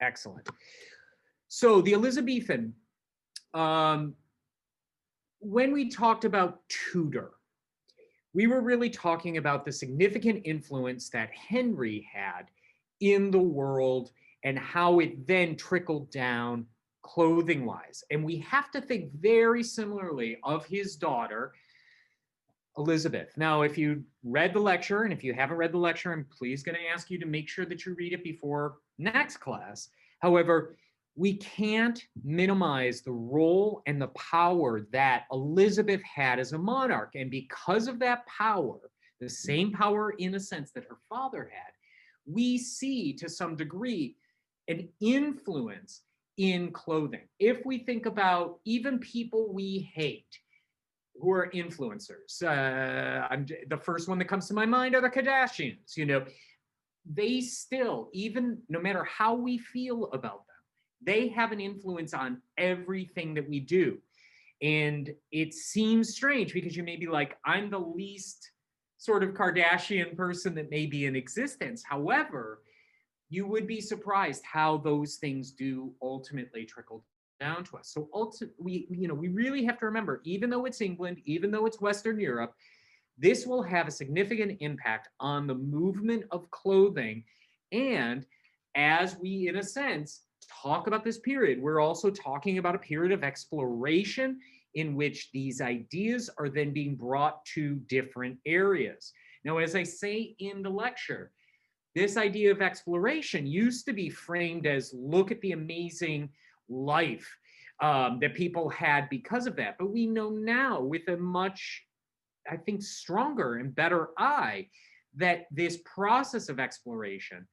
Excellent. So the Elizabethan, when we talked about Tudor, we were really talking about the significant influence that Henry had in the world and how it then trickled down clothing wise. And we have to think very similarly of his daughter, Elizabeth. Now, if you read the lecture, and if you haven't read the lecture, I'm please going to ask you to make sure that you read it before next class. However, we can't minimize the role and the power that Elizabeth had as a monarch. And because of that power, the same power in a sense that her father had, we see to some degree an influence in clothing. If we think about even people we hate, who are influencers. The first one that comes to my mind are the Kardashians. You know, they still, even no matter how we feel about them, they have an influence on everything that we do. And it seems strange because you may be like, I'm the least sort of Kardashian person that may be in existence. However, you would be surprised how those things do ultimately trickle down to us. So ultimately, we really have to remember, even though it's England, even though it's Western Europe, this will have a significant impact on the movement of clothing. And as we, in a sense, talk about this period, we're also talking about a period of exploration in which these ideas are then being brought to different areas. Now, as I say in the lecture, this idea of exploration used to be framed as look at the amazing life that people had because of that. But we know now with a much, I think, stronger and better eye that this process of exploration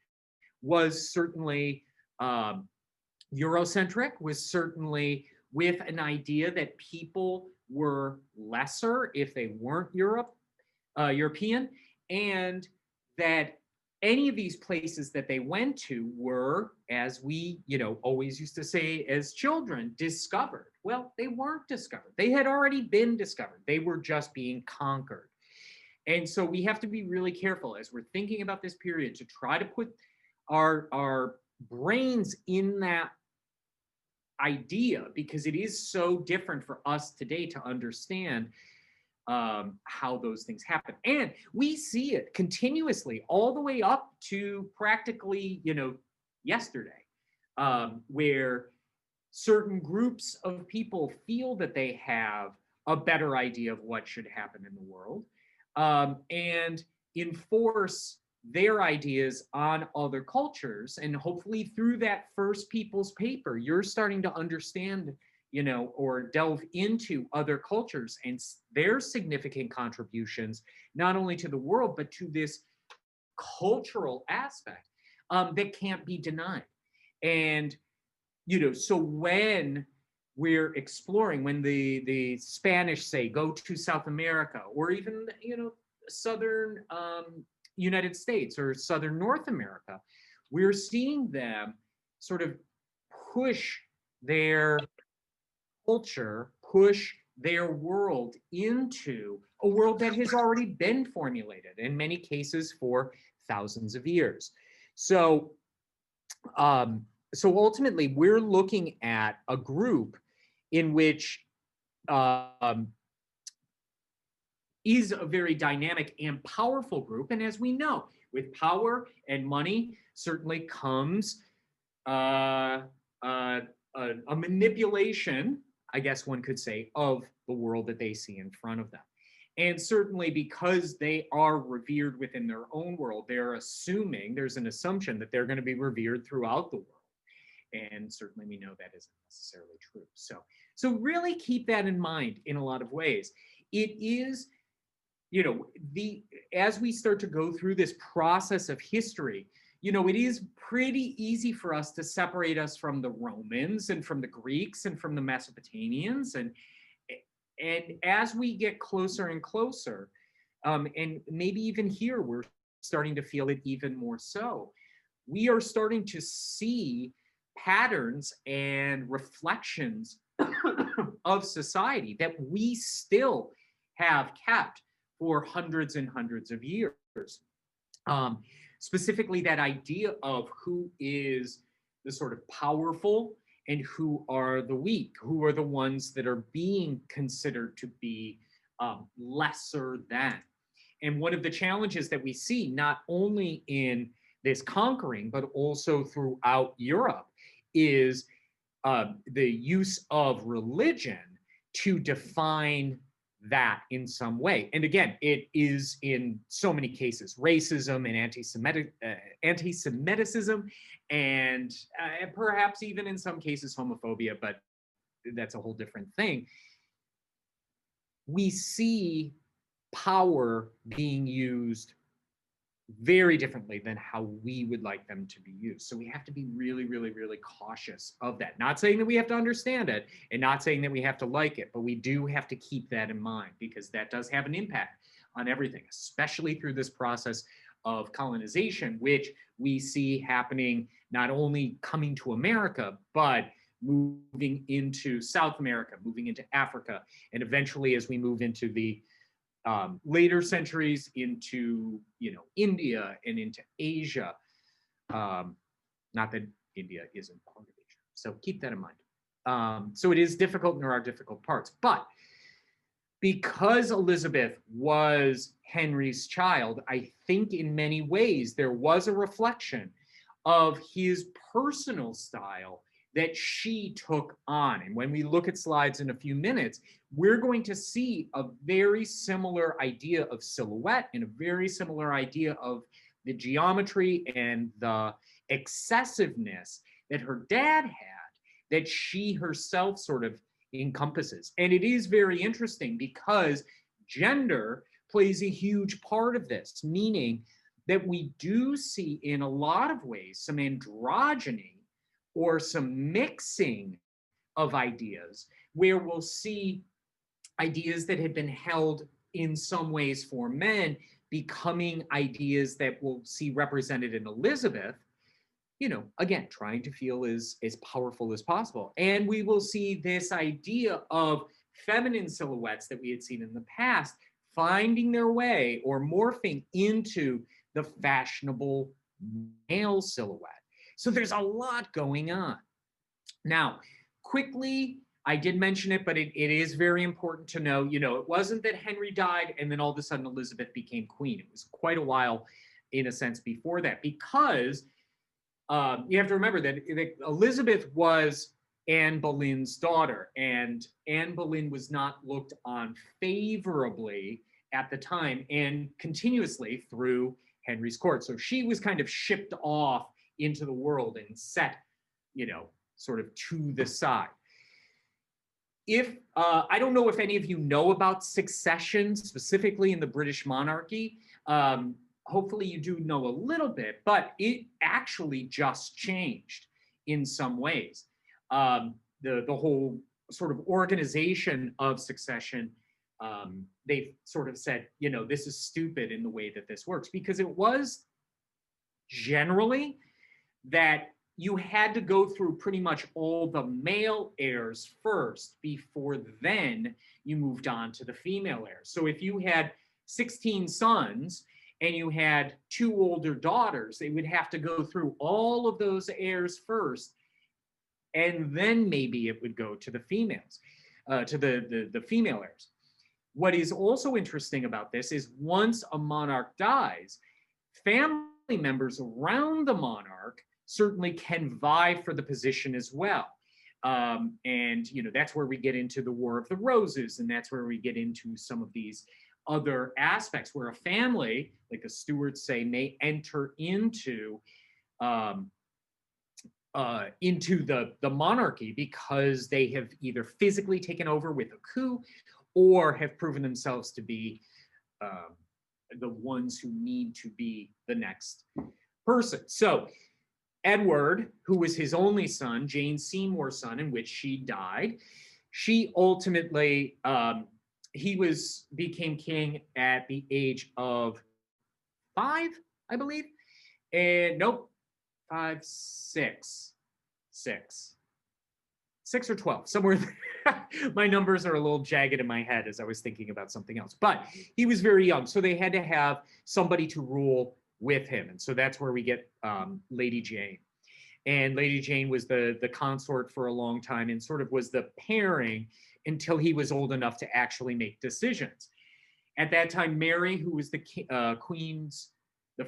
was certainly Eurocentric, was certainly with an idea that people were lesser if they weren't European, and that any of these places that they went to were, as we, always used to say as children, discovered. Well, they weren't discovered. They had already been discovered. They were just being conquered. And so we have to be really careful as we're thinking about this period to try to put our brains in that idea, because it is so different for us today to understand how those things happen. And we see it continuously all the way up to practically, yesterday, where certain groups of people feel that they have a better idea of what should happen in the world, and enforce their ideas on other cultures. And hopefully through that First People's paper, you're starting to understand or delve into other cultures and their significant contributions, not only to the world, but to this cultural aspect that can't be denied. And, so when we're exploring, when the Spanish say, go to South America, or even, Southern United States or Southern North America, we're seeing them sort of push their culture, push their world into a world that has already been formulated in many cases for thousands of years. So ultimately we're looking at a group in which is a very dynamic and powerful group. And as we know, with power and money certainly comes a manipulation, I guess one could say, of the world that they see in front of them. And certainly because they are revered within their own world, they're assuming, there's an assumption that they're going to be revered throughout the world. And certainly we know that isn't necessarily true. So really keep that in mind in a lot of ways. It is, as we start to go through this process of history, it is pretty easy for us to separate us from the Romans and from the Greeks and from the Mesopotamians. And as we get closer and closer, and maybe even here, we're starting to feel it even more so, we are starting to see patterns and reflections of society that we still have kept for hundreds and hundreds of years. Specifically that idea of who is the sort of powerful and who are the weak, who are the ones that are being considered to be lesser than. And one of the challenges that we see, not only in this conquering, but also throughout Europe, is the use of religion to define that in some way. And again, it is in so many cases racism and anti-Semitism, and perhaps even in some cases homophobia, but that's a whole different thing. We see power being used very differently than how we would like them to be used. So we have to be really, really, really cautious of that. Not saying that we have to understand it and not saying that we have to like it, but we do have to keep that in mind because that does have an impact on everything, especially through this process of colonization, which we see happening not only coming to America, but moving into South America, moving into Africa, and eventually as we move into the later centuries into, India and into Asia. Not that India isn't part of Asia. So keep that in mind. So it is difficult and there are difficult parts. But because Elizabeth was Henry's child, I think in many ways there was a reflection of his personal style that she took on. And when we look at slides in a few minutes, we're going to see a very similar idea of silhouette and a very similar idea of the geometry and the excessiveness that her dad had, that she herself sort of encompasses. And it is very interesting because gender plays a huge part of this, meaning that we do see in a lot of ways some androgyny or some mixing of ideas where we'll see ideas that had been held in some ways for men becoming ideas that we'll see represented in Elizabeth, again, trying to feel as powerful as possible. And we will see this idea of feminine silhouettes that we had seen in the past finding their way or morphing into the fashionable male silhouette. So there's a lot going on. Now, quickly, I did mention it, but it is very important to know, it wasn't that Henry died and then all of a sudden Elizabeth became queen. It was quite a while, in a sense, before that, because you have to remember that Elizabeth was Anne Boleyn's daughter, and Anne Boleyn was not looked on favorably at the time and continuously through Henry's court. So she was kind of shipped off into the world and set, sort of to the side. If I don't know if any of you know about succession, specifically in the British monarchy. Hopefully you do know a little bit, but it actually just changed in some ways. The whole sort of organization of succession, they've sort of said, this is stupid in the way that this works, because it was generally that you had to go through pretty much all the male heirs first before then you moved on to the female heirs. So if you had 16 sons and you had 2 older daughters, they would have to go through all of those heirs first, and then maybe it would go to the females, to the female heirs. What is also interesting about this is once a monarch dies, family members around the monarch certainly can vie for the position as well. And that's where we get into the War of the Roses, and that's where we get into some of these other aspects where a family, like the Stuarts say, may enter into the monarchy because they have either physically taken over with a coup or have proven themselves to be the ones who need to be the next person. So Edward, who was his only son, Jane Seymour's son, in which she died, she ultimately, became king at the age of 5, I believe. And nope, 5, 6 or 12, somewhere. My numbers are a little jagged in my head as I was thinking about something else. But he was very young, so they had to have somebody to rule with him. And so that's where we get Lady Jane. and Lady Jane was the consort for a long time and sort of was the pairing until he was old enough to actually make decisions. At that time, Mary, who was the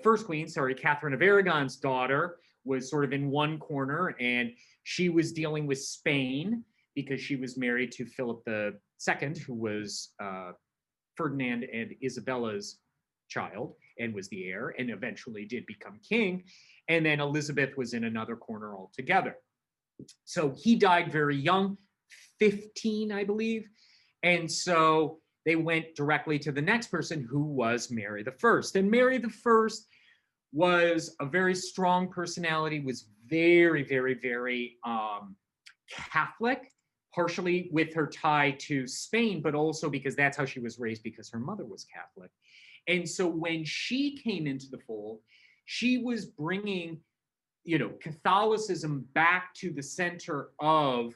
first queen, sorry, Catherine of Aragon's daughter, was sort of in one corner, and she was dealing with Spain because she was married to Philip II, who was Ferdinand and Isabella's child and was the heir and eventually did become king. And then Elizabeth was in another corner altogether. So he died very young, 15, I believe. And so they went directly to the next person, who was Mary I. And Mary I was a very strong personality, was very, very, very Catholic, partially with her tie to Spain, but also because that's how she was raised, because her mother was Catholic. And so when she came into the fold, she was bringing, Catholicism back to the center of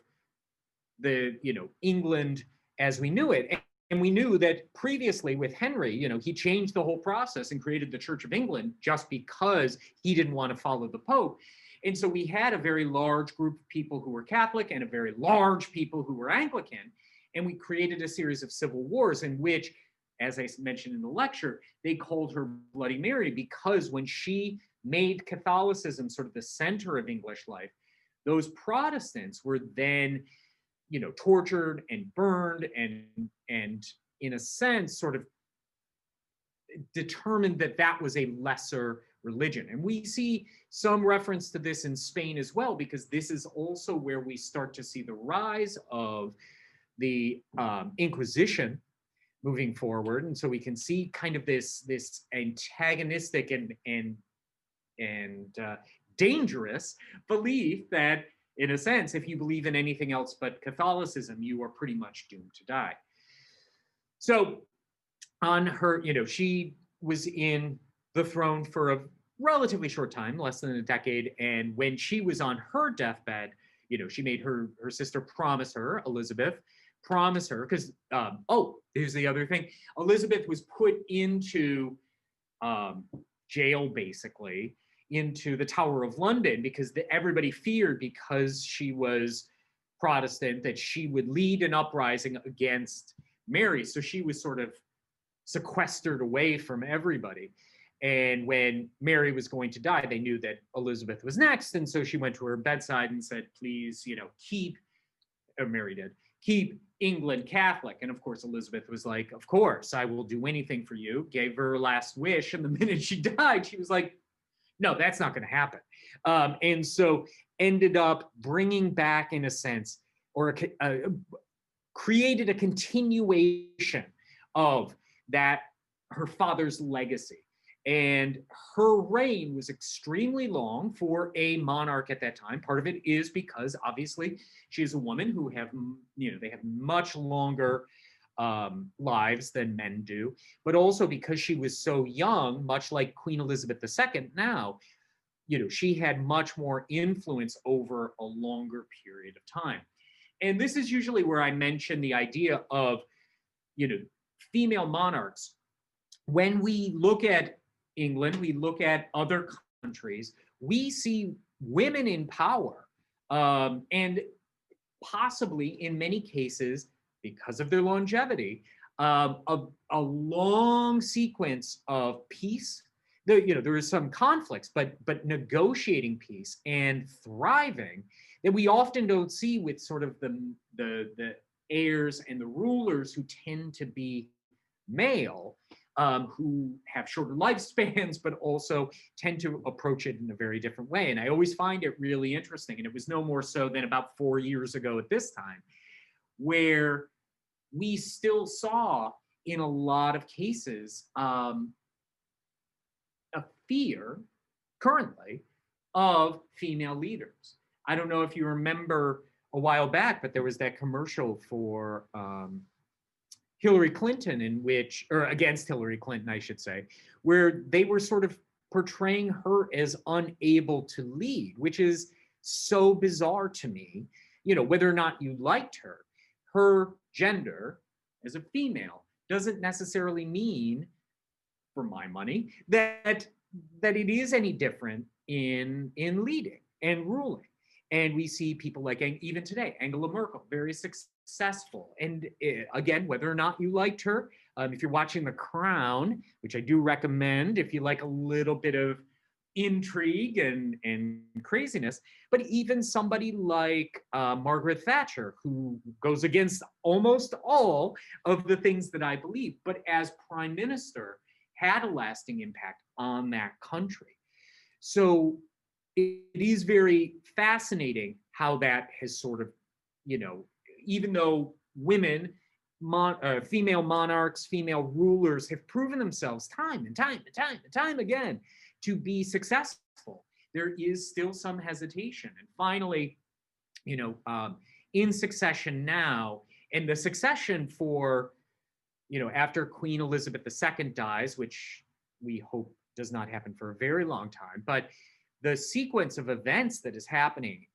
the, England as we knew it. And we knew that previously with Henry, he changed the whole process and created the Church of England just because he didn't want to follow the Pope. And so we had a very large group of people who were Catholic and a very large people who were Anglican. And we created a series of civil wars in which, as I mentioned in the lecture, they called her Bloody Mary because when she made Catholicism sort of the center of English life, those Protestants were then, tortured and burned and in a sense sort of determined that that was a lesser religion. And we see some reference to this in Spain as well, because this is also where we start to see the rise of the Inquisition moving forward. And so we can see kind of this antagonistic and dangerous belief that, in a sense, if you believe in anything else but Catholicism, you are pretty much doomed to die. So on her, she was in the throne for a relatively short time, less than a decade. And when she was on her deathbed, she made her sister promise her, Elizabeth, promise her, because, here's the other thing. Elizabeth was put into jail, basically, into the Tower of London, because everybody feared, because she was Protestant, that she would lead an uprising against Mary. So she was sort of sequestered away from everybody. And when Mary was going to die, they knew that Elizabeth was next. And so she went to her bedside and said, please, Mary did, keep England Catholic. And of course, Elizabeth was like, of course, I will do anything for you. Gave her last wish. And the minute she died, she was like, no, that's not going to happen. And so ended up bringing back, in a sense, or created a continuation of that, her father's legacy. And her reign was extremely long for a monarch at that time. Part of it is because, obviously, she is a woman who they have much longer lives than men do, but also because she was so young, much like Queen Elizabeth II now, she had much more influence over a longer period of time. And this is usually where I mention the idea of, female monarchs. When we look at England, we look at other countries, we see women in power, and possibly in many cases, because of their longevity, a long sequence of peace. There is some conflicts, but negotiating peace and thriving that we often don't see with sort of the heirs and the rulers who tend to be male, who have shorter lifespans, but also tend to approach it in a very different way. And I always find it really interesting. And it was no more so than about 4 years ago at this time, where we still saw in a lot of cases a fear currently of female leaders. I don't know if you remember a while back, but there was that commercial for Hillary Clinton, or against Hillary Clinton, I should say, where they were sort of portraying her as unable to lead, which is so bizarre to me. Whether or not you liked her gender as a female doesn't necessarily mean, for my money, that it is any different in leading. and ruling. And we see people like, even today, Angela Merkel, very successful. And again, whether or not you liked her, if you're watching The Crown, which I do recommend if you like a little bit of intrigue and craziness, but even somebody like Margaret Thatcher, who goes against almost all of the things that I believe, but as prime minister had a lasting impact on that country. So it is very fascinating how that has sort of, even though women, female monarchs, female rulers have proven themselves time and time and time and time again to be successful, there is still some hesitation. And finally, in succession now, and the succession for, after Queen Elizabeth II dies, which we hope does not happen for a very long time, but the sequence of events that is happening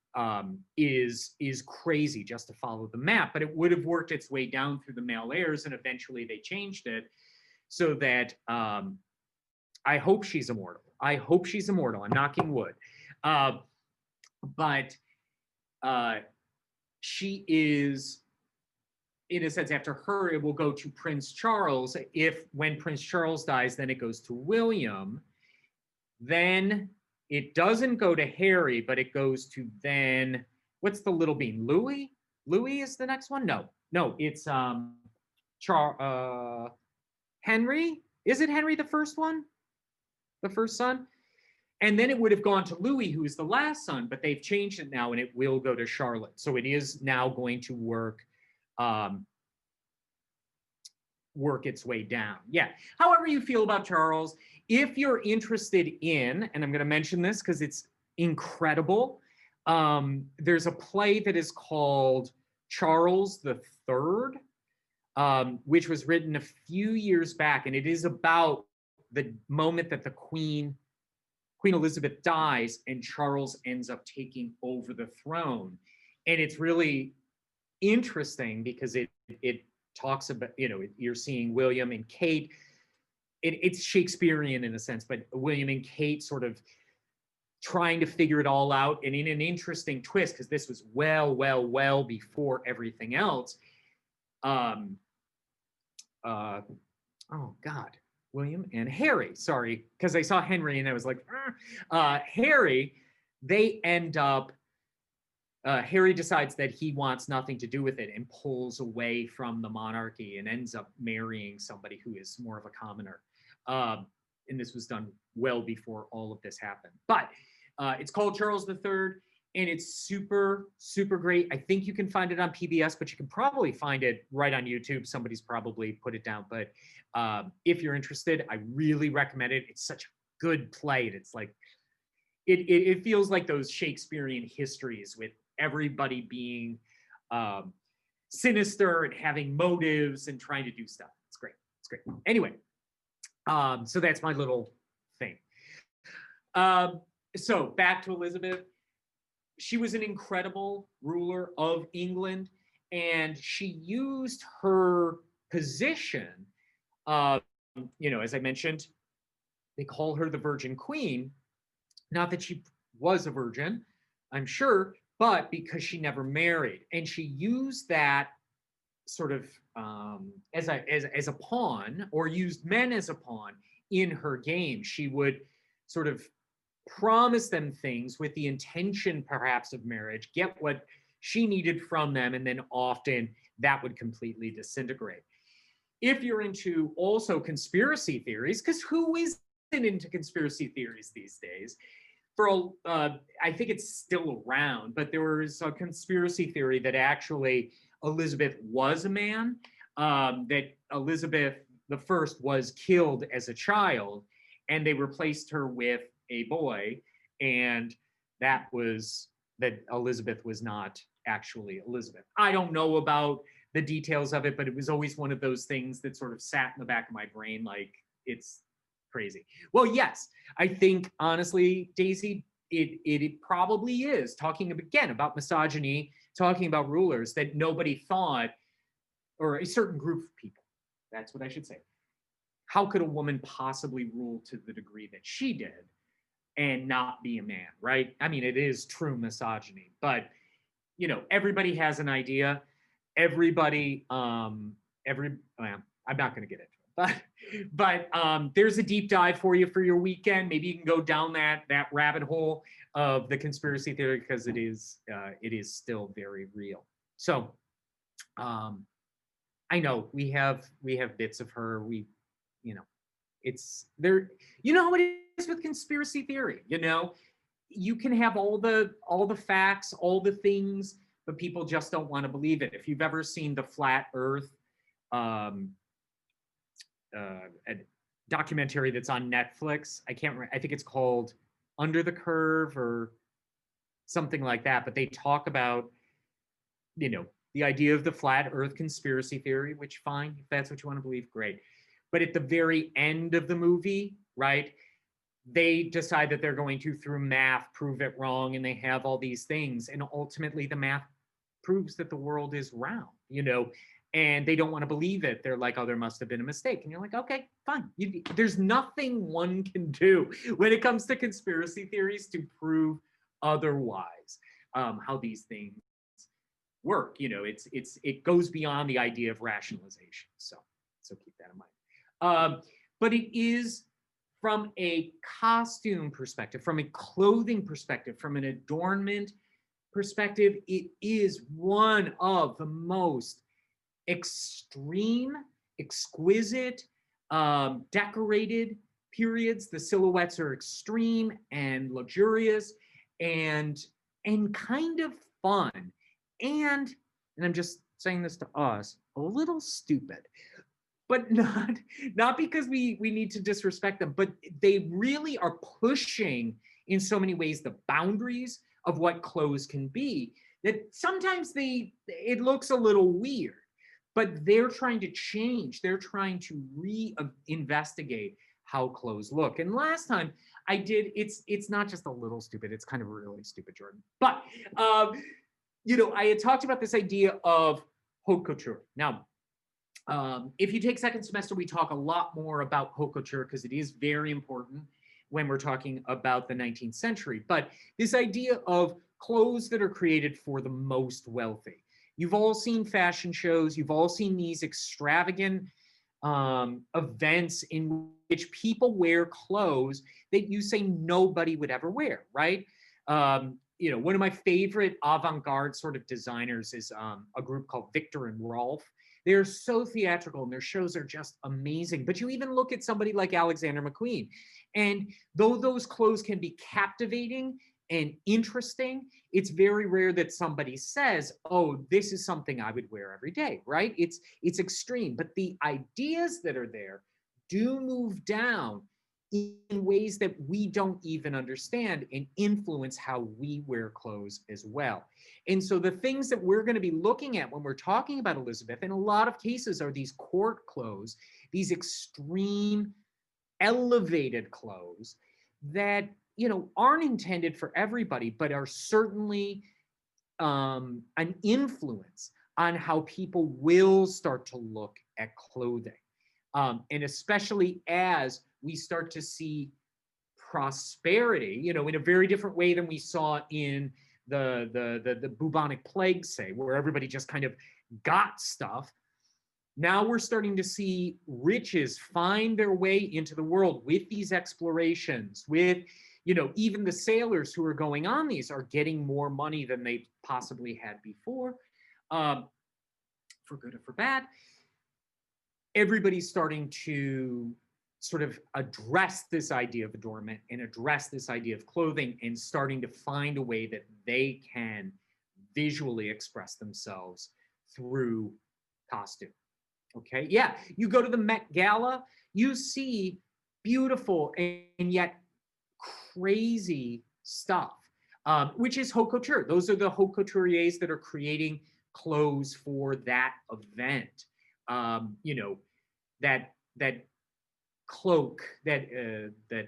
is crazy just to follow the map. But it would have worked its way down through the male heirs, and eventually they changed it so that I hope she's immortal. I hope she's immortal. I'm knocking wood. But she is, in a sense, after her, it will go to Prince Charles. When Prince Charles dies, then it goes to William. Then it doesn't go to Harry, but it goes to then, what's the little bean? Louis? Louis is the next one? No, it's Henry. Is it Henry the first one? The first son? And then it would have gone to Louis, who is the last son, but they've changed it now and it will go to Charlotte. So it is now going to work its way down. Yeah. However you feel about Charles, if you're interested in, and I'm going to mention this because it's incredible, there's a play that is called Charles III, which was written a few years back, and it is about the moment that the Queen Elizabeth dies and Charles ends up taking over the throne. And it's really interesting because it talks about, you're seeing William and Kate. It's Shakespearean in a sense, but William and Kate sort of trying to figure it all out. And in an interesting twist, because this was well before everything else. Oh God, William and Harry, sorry, because I saw Henry and I was like, Harry, they end up, Harry decides that he wants nothing to do with it and pulls away from the monarchy and ends up marrying somebody who is more of a commoner. And this was done well before all of this happened. But it's called Charles III, and it's super, super great. I think you can find it on PBS, but you can probably find it right on YouTube. Somebody's probably put it down. But if you're interested, I really recommend it. It's such a good play. It's like, it feels like those Shakespearean histories with everybody being sinister and having motives and trying to do stuff. It's great. It's great. Anyway, so that's my little thing. So back to Elizabeth. She was an incredible ruler of England, and she used her position, as I mentioned, they call her the Virgin Queen. Not that she was a virgin, I'm sure, but because she never married. And she used that sort of as a pawn, or used men as a pawn in her game. She would sort of promise them things with the intention perhaps of marriage, get what she needed from them, and then often that would completely disintegrate. If you're into also conspiracy theories, because who isn't into conspiracy theories these days? I think it's still around, but there was a conspiracy theory that actually Elizabeth was a man, that Elizabeth I was killed as a child, and they replaced her with a boy, and that Elizabeth was not actually Elizabeth. I don't know about the details of it, but it was always one of those things that sort of sat in the back of my brain like, it's crazy. Well, yes, I think honestly, Daisy, it probably is, talking again about misogyny, talking about rulers that nobody thought, or a certain group of people, that's what I should say. How could a woman possibly rule to the degree that she did? and not be a man, right? I mean, it is true misogyny, but everybody has an idea. Everybody, well, I'm not going to get into it, but there's a deep dive for you for your weekend. Maybe you can go down that rabbit hole of the conspiracy theory, because it is still very real. So, I know we have bits of her. It's there. You know how it is with conspiracy theory. You can have all the facts, all the things, but people just don't want to believe it. If you've ever seen the Flat Earth um, a documentary that's on Netflix, I can't remember. I think it's called Under the Curve or something like that. But they talk about the idea of the flat Earth conspiracy theory, which, fine, if that's what you want to believe, great. But at the very end of the movie, right, they decide that they're going to, through math, prove it wrong, and they have all these things, and ultimately the math proves that the world is round, and they don't want to believe it. They're like, oh, there must have been a mistake. And you're like, okay, fine. There's nothing one can do when it comes to conspiracy theories to prove otherwise, how these things work. It goes beyond the idea of rationalization. So keep that in mind. But it is, from a costume perspective, from a clothing perspective, from an adornment perspective, it is one of the most extreme, exquisite, decorated periods. The silhouettes are extreme and luxurious and kind of fun. And I'm just saying this to us, a little stupid, but not because we need to disrespect them, but they really are pushing in so many ways the boundaries of what clothes can be, that sometimes it looks a little weird, but they're trying to change. They're trying to reinvestigate how clothes look. And last time I did, it's not just a little stupid, it's kind of really stupid, Jordan. But I had talked about this idea of haute couture. Now, if you take second semester, we talk a lot more about haute couture because it is very important when we're talking about the 19th century. But this idea of clothes that are created for the most wealthy. You've all seen fashion shows. You've all seen these extravagant events in which people wear clothes that you say nobody would ever wear, right? One of my favorite avant-garde sort of designers is a group called Victor and Rolf. They're so theatrical and their shows are just amazing. But you even look at somebody like Alexander McQueen, and though those clothes can be captivating and interesting, it's very rare that somebody says, oh, this is something I would wear every day, right? It's extreme, but the ideas that are there do move down in ways that we don't even understand and influence how we wear clothes as well. And so the things that we're going to be looking at when we're talking about Elizabeth, in a lot of cases, are these court clothes, these extreme, elevated clothes that aren't intended for everybody, but are certainly an influence on how people will start to look at clothing. And especially as we start to see prosperity, in a very different way than we saw in the bubonic plague, say, where everybody just kind of got stuff. Now we're starting to see riches find their way into the world with these explorations, with, even the sailors who are going on these are getting more money than they possibly had before, for good or for bad. Everybody's starting to sort of address this idea of adornment and address this idea of clothing, and starting to find a way that they can visually express themselves through costume. Okay, yeah, you go to the Met Gala, you see beautiful and yet crazy stuff, which is haute couture. Those are the haute couturiers that are creating clothes for that event. That cloak that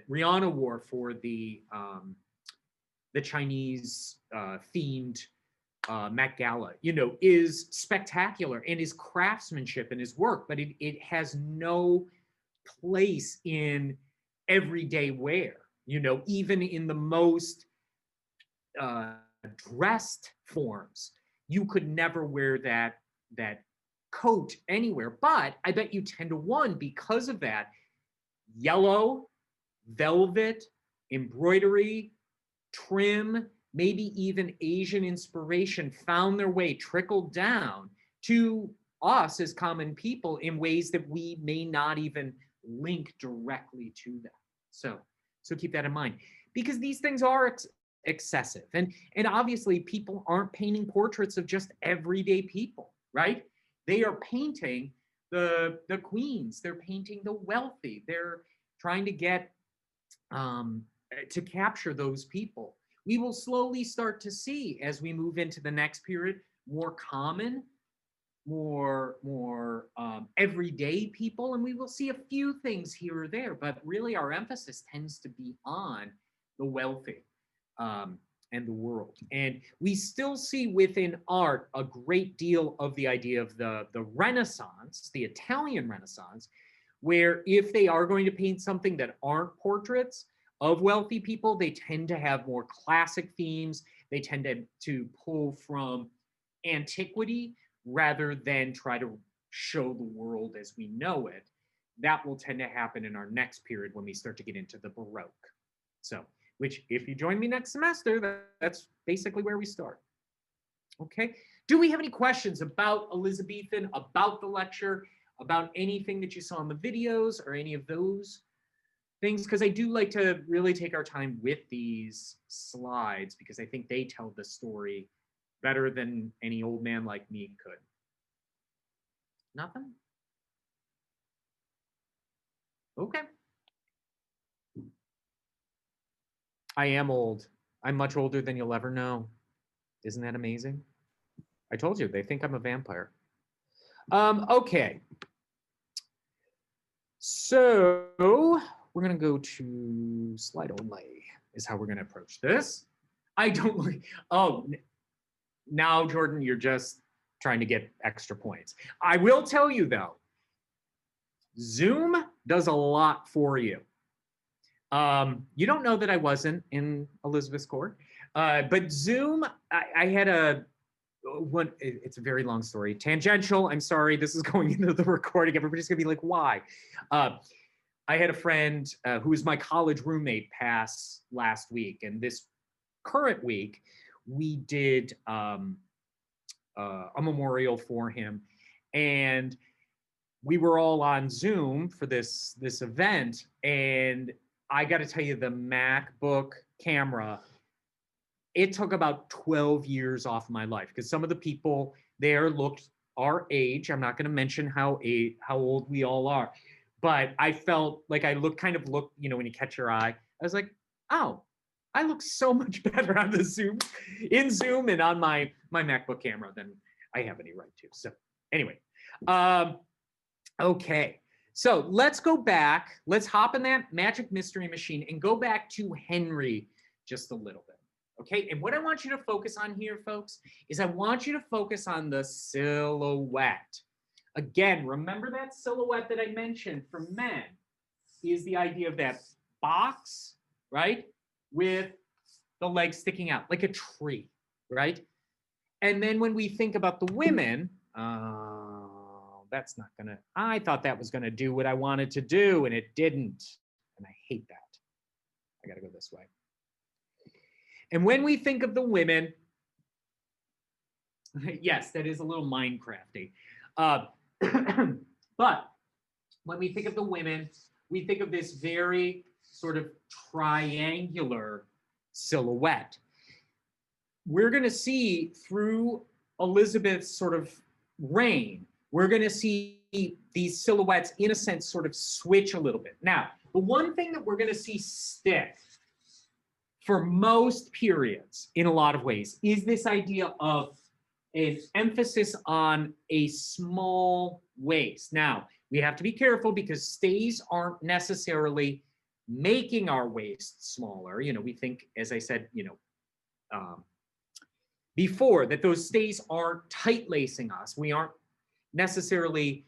Rihanna wore for the Chinese themed Met Gala, is spectacular, and his craftsmanship and his work, but it has no place in everyday wear. You know, even in the most dressed forms, you could never wear that coat anywhere. But I bet you 10 to 1 because of that. Yellow, velvet, embroidery, trim, maybe even Asian inspiration found their way, trickled down to us as common people in ways that we may not even link directly to that. So keep that in mind, because these things are excessive, and obviously people aren't painting portraits of just everyday people, right? They are painting the queens, they're painting the wealthy, they're trying to get to capture those people. We will slowly start to see, as we move into the next period, more common, more everyday people, and we will see a few things here or there, but really our emphasis tends to be on the wealthy um, and the world. And we still see within art a great deal of the idea of the Renaissance, the Italian Renaissance, where if they are going to paint something that aren't portraits of wealthy people, they tend to have more classic themes. They tend to pull from antiquity rather than try to show the world as we know it. That will tend to happen in our next period when we start to get into the Baroque. So, which if you join me next semester, that's basically where we start. Okay. Do we have any questions about Elizabethan, about the lecture, about anything that you saw in the videos or any of those things? Because I do like to really take our time with these slides because I think they tell the story better than any old man like me could. Nothing? Okay. I am old. I'm much older than you'll ever know. Isn't that amazing? I told you, they think I'm a vampire. Okay. So we're going to go to slide only is how we're going to approach this. I don't look. Oh, now, Jordan, you're just trying to get extra points. I will tell you, though, Zoom does a lot for you. You don't know that I wasn't in Elizabeth's court, but Zoom, I had it's a very long story. Tangential, I'm sorry, this is going into the recording. Everybody's gonna be like, why? I had a friend who was my college roommate pass last week, and this current week, we did a memorial for him, and we were all on Zoom for this event, and I got to tell you, the MacBook camera, it took about 12 years off my life because some of the people there looked our age. I'm not going to mention how old we all are, but I felt like I kind of looked, you know, when you catch your eye, I was like, oh, I look so much better on the Zoom, in Zoom and on my MacBook camera than I have any right to. So anyway, okay. So let's go back. Let's hop in that magic mystery machine and go back to Henry just a little bit. Okay. And what I want you to focus on here, folks, is I want you to focus on the silhouette. Again, remember that silhouette that I mentioned for men is the idea of that box, right? With the legs sticking out like a tree, right? And then when we think about the women, that's not gonna, I thought that was gonna do what I wanted to do and it didn't. And I hate that. I gotta go this way. And when we think of the women, yes, that is a little Minecrafty. But when we think of the women, we think of this very sort of triangular silhouette. We're gonna see through Elizabeth's sort of reign, we're going to see these silhouettes, in a sense, sort of switch a little bit. Now, the one thing that we're going to see stick for most periods in a lot of ways is this idea of an emphasis on a small waist. Now, we have to be careful because stays aren't necessarily making our waist smaller. You know, we think, as I said, you know, before, that those stays aren't tight lacing us. We aren't necessarily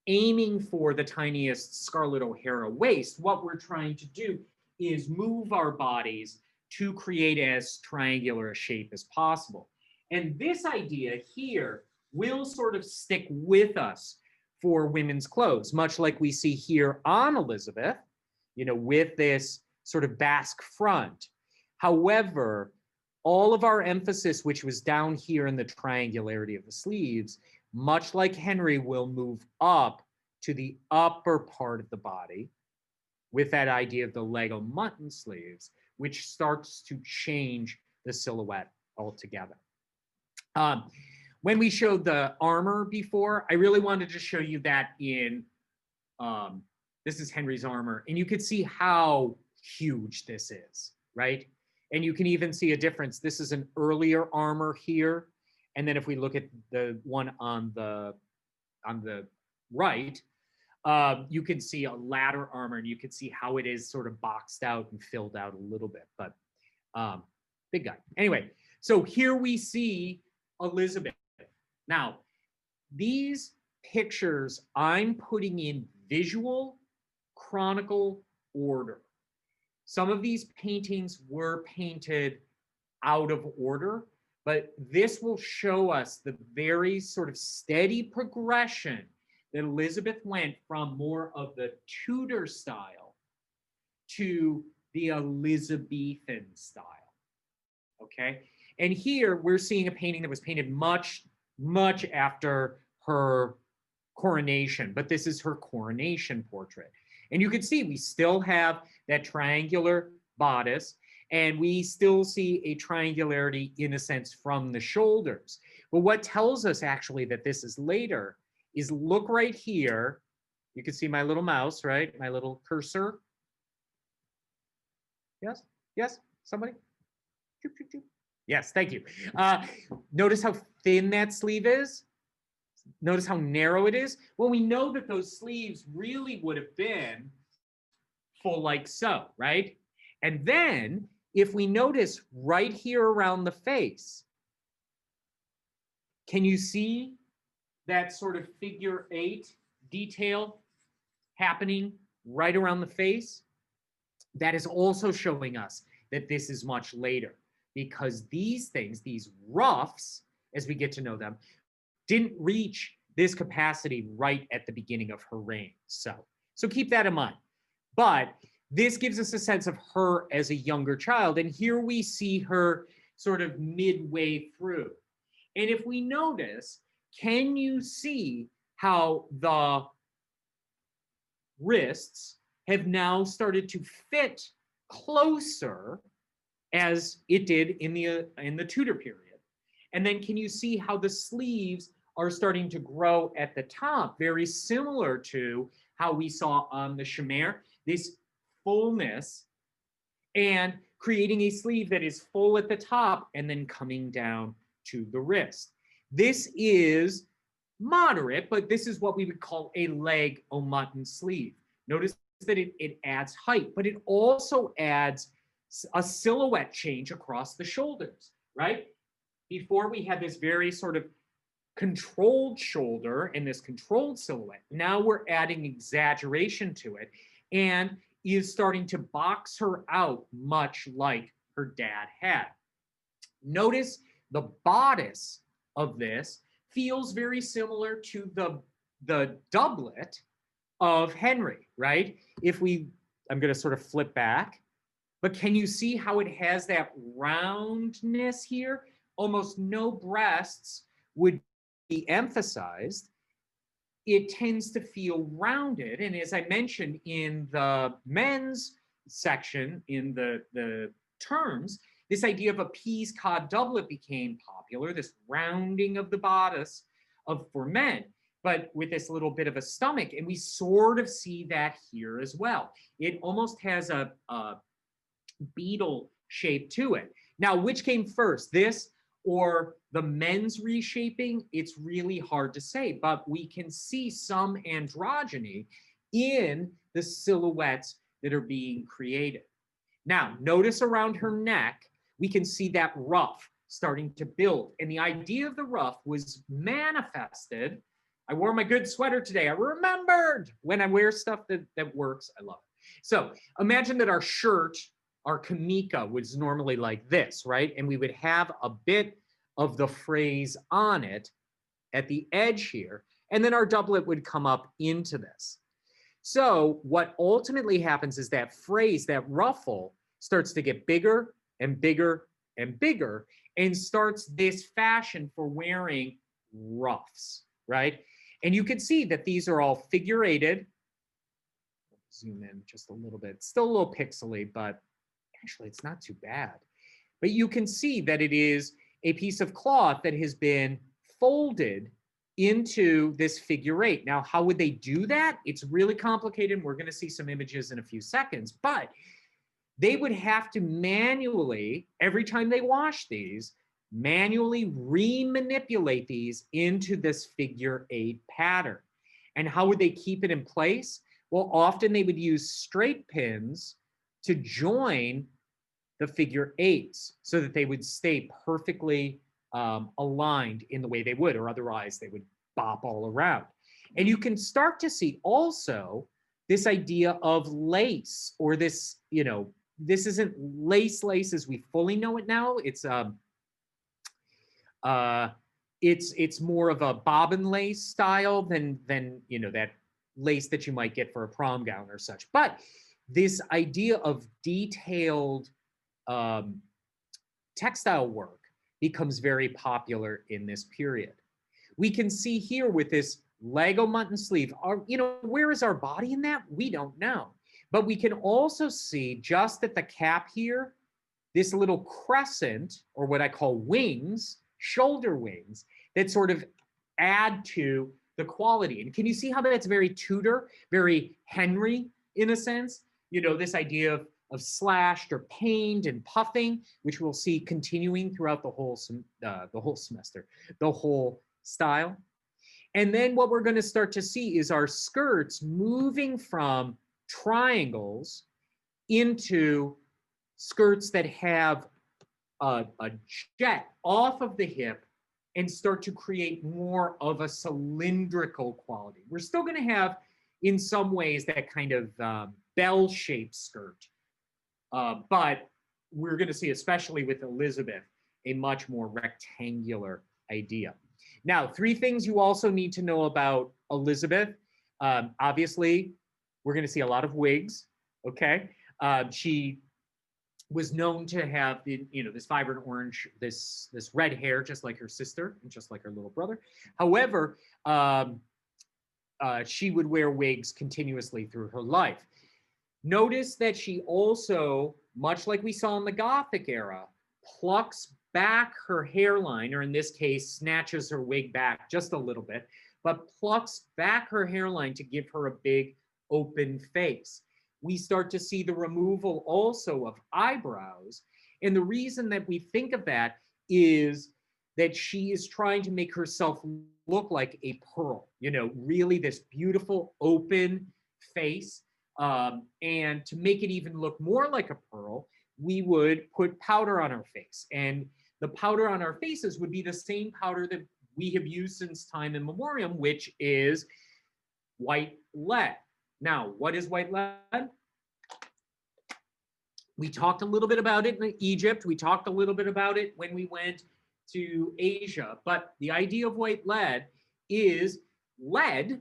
aiming for the tiniest Scarlett O'Hara waist. What we're trying to do is move our bodies to create as triangular a shape as possible. And this idea here will sort of stick with us for women's clothes, much like we see here on Elizabeth, you know, with this sort of basque front. However, all of our emphasis, which was down here in the triangularity of the sleeves, much like Henry, will move up to the upper part of the body with that idea of the Lego mutton sleeves, which starts to change the silhouette altogether. When we showed the armor before, I really wanted to show you that in, this is Henry's armor, and you could see how huge this is, right? And you can even see a difference. This is an earlier armor here. And then if we look at the one on the right, you can see a latter armor, and you can see how it is sort of boxed out and filled out a little bit, but big guy. Anyway, so here we see Elizabeth. Now, these pictures I'm putting in visual chronicle order. Some of these paintings were painted out of order, but this will show us the very sort of steady progression that Elizabeth went from more of the Tudor style to the Elizabethan style, okay? And here we're seeing a painting that was painted much after her coronation, but this is her coronation portrait. And you can see we still have that triangular bodice, and we still see a triangularity in a sense from the shoulders. But what tells us actually that this is later is look right here. You can see my little mouse, right? My little cursor. Yes, yes, somebody? Choop, choop, choop. Yes, thank you. Notice how thin that sleeve is. Notice how narrow it is. Well, we know that those sleeves really would have been full like so, right? And then if we notice right here around the face, can you see that sort of figure 8 detail happening right around the face? That is also showing us that this is much later, because these things, these ruffs, as we get to know them, didn't reach this capacity right at the beginning of her reign. So keep that in mind. But this gives us a sense of her as a younger child. And here we see her sort of midway through. And if we notice, can you see how the wrists have now started to fit closer as it did in the Tudor period? And then can you see how the sleeves are starting to grow at the top, very similar to how we saw on the chimere, this fullness, and creating a sleeve that is full at the top and then coming down to the wrist. This is moderate, but this is what we would call a leg o mutton sleeve. Notice that it adds height, but it also adds a silhouette change across the shoulders, right? Before we had this very sort of controlled shoulder and this controlled silhouette. Now we're adding exaggeration to it and is starting to box her out much like her dad had. Notice the bodice of this feels very similar to the doublet of Henry, right? I'm going to sort of flip back, but can you see how it has that roundness here? Almost no breasts would be emphasized. It tends to feel rounded. And as I mentioned in the men's section in the terms, this idea of a peas cod doublet became popular, this rounding of the bodice for men, but with this little bit of a stomach. And we sort of see that here as well. It almost has a beetle shape to it. Now, which came first, this or the men's reshaping? It's really hard to say, but we can see some androgyny in the silhouettes that are being created. Now, notice around her neck, we can see that ruff starting to build. And the idea of the ruff was manifested. I wore my good sweater today. I remembered when I wear stuff that works, I love it. So imagine that our shirt, our kamika, was normally like this, right? And we would have a bit of the phrase on it at the edge here, and then our doublet would come up into this. So what ultimately happens is that phrase, that ruffle, starts to get bigger and bigger and bigger, and starts this fashion for wearing ruffs, right? And you can see that these are all figurated. Zoom in just a little bit. Still a little pixely, but actually it's not too bad. But you can see that it is a piece of cloth that has been folded into this figure eight. Now, how would they do that? It's really complicated. We're going to see some images in a few seconds, but they would have to manually, every time they wash these, manually remanipulate these into this figure eight pattern. And how would they keep it in place? Well, often they would use straight pins to join the figure eights so that they would stay perfectly aligned in the way they would, or otherwise they would bop all around. And you can start to see also this idea of lace, or this, you know, this isn't lace as we fully know it now. It's more of a bobbin lace style than you know, that lace that you might get for a prom gown or such. But this idea of detailed textile work becomes very popular in this period. We can see here with this Lego mutton sleeve, you know, where is our body in that? We don't know. But we can also see just at the cap here, this little crescent, or what I call wings, shoulder wings, that sort of add to the quality. And can you see how that's very Tudor, very Henry in a sense? You know, this idea of slashed or paned and puffing, which we'll see continuing throughout the whole semester, the whole style. And then what we're going to start to see is our skirts moving from triangles into skirts that have a jet off of the hip and start to create more of a cylindrical quality. We're still going to have, in some ways, that kind of bell-shaped skirt. But we're going to see, especially with Elizabeth, a much more rectangular idea. Now, three things you also need to know about Elizabeth. Obviously, we're going to see a lot of wigs, okay? She was known to have, you know, this vibrant orange, this red hair, just like her sister and just like her little brother. However, she would wear wigs continuously through her life. Notice that she also, much like we saw in the Gothic era, plucks back her hairline, or in this case, snatches her wig back just a little bit, but plucks back her hairline to give her a big open face. We start to see the removal also of eyebrows. And the reason that we think of that is that she is trying to make herself look like a pearl, you know, really this beautiful open face. And to make it even look more like a pearl, we would put powder on our face. And the powder on our faces would be the same powder that we have used since time immemorial, which is white lead. Now, what is white lead? We talked a little bit about it in Egypt. We talked a little bit about it when we went to Asia. But the idea of white lead is lead,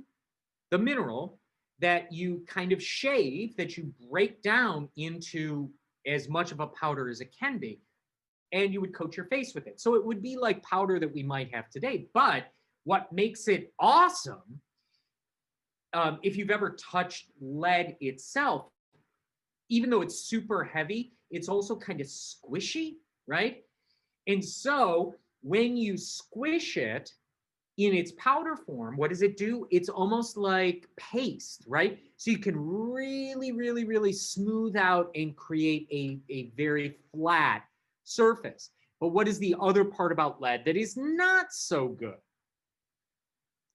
the mineral, that you kind of shave, that you break down into as much of a powder as it can be, and you would coat your face with it. So it would be like powder that we might have today. But what makes it awesome, if you've ever touched lead itself, even though it's super heavy, it's also kind of squishy, right? And so when you squish it in its powder form, what does it do? It's almost like paste, right? So you can really, really, really smooth out and create a very flat surface. But what is the other part about lead that is not so good?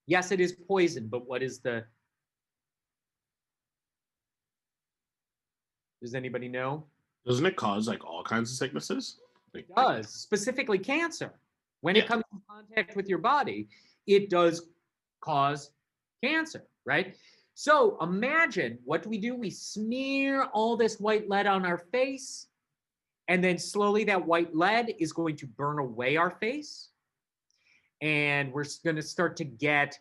Yes, it is poison, but what is the... Does anybody know? Doesn't it cause like all kinds of sicknesses? It does, specifically cancer. When it comes in contact with your body, it does cause cancer, right? So imagine, what do? We smear all this white lead on our face, and then slowly that white lead is going to burn away our face. And we're going to start to get,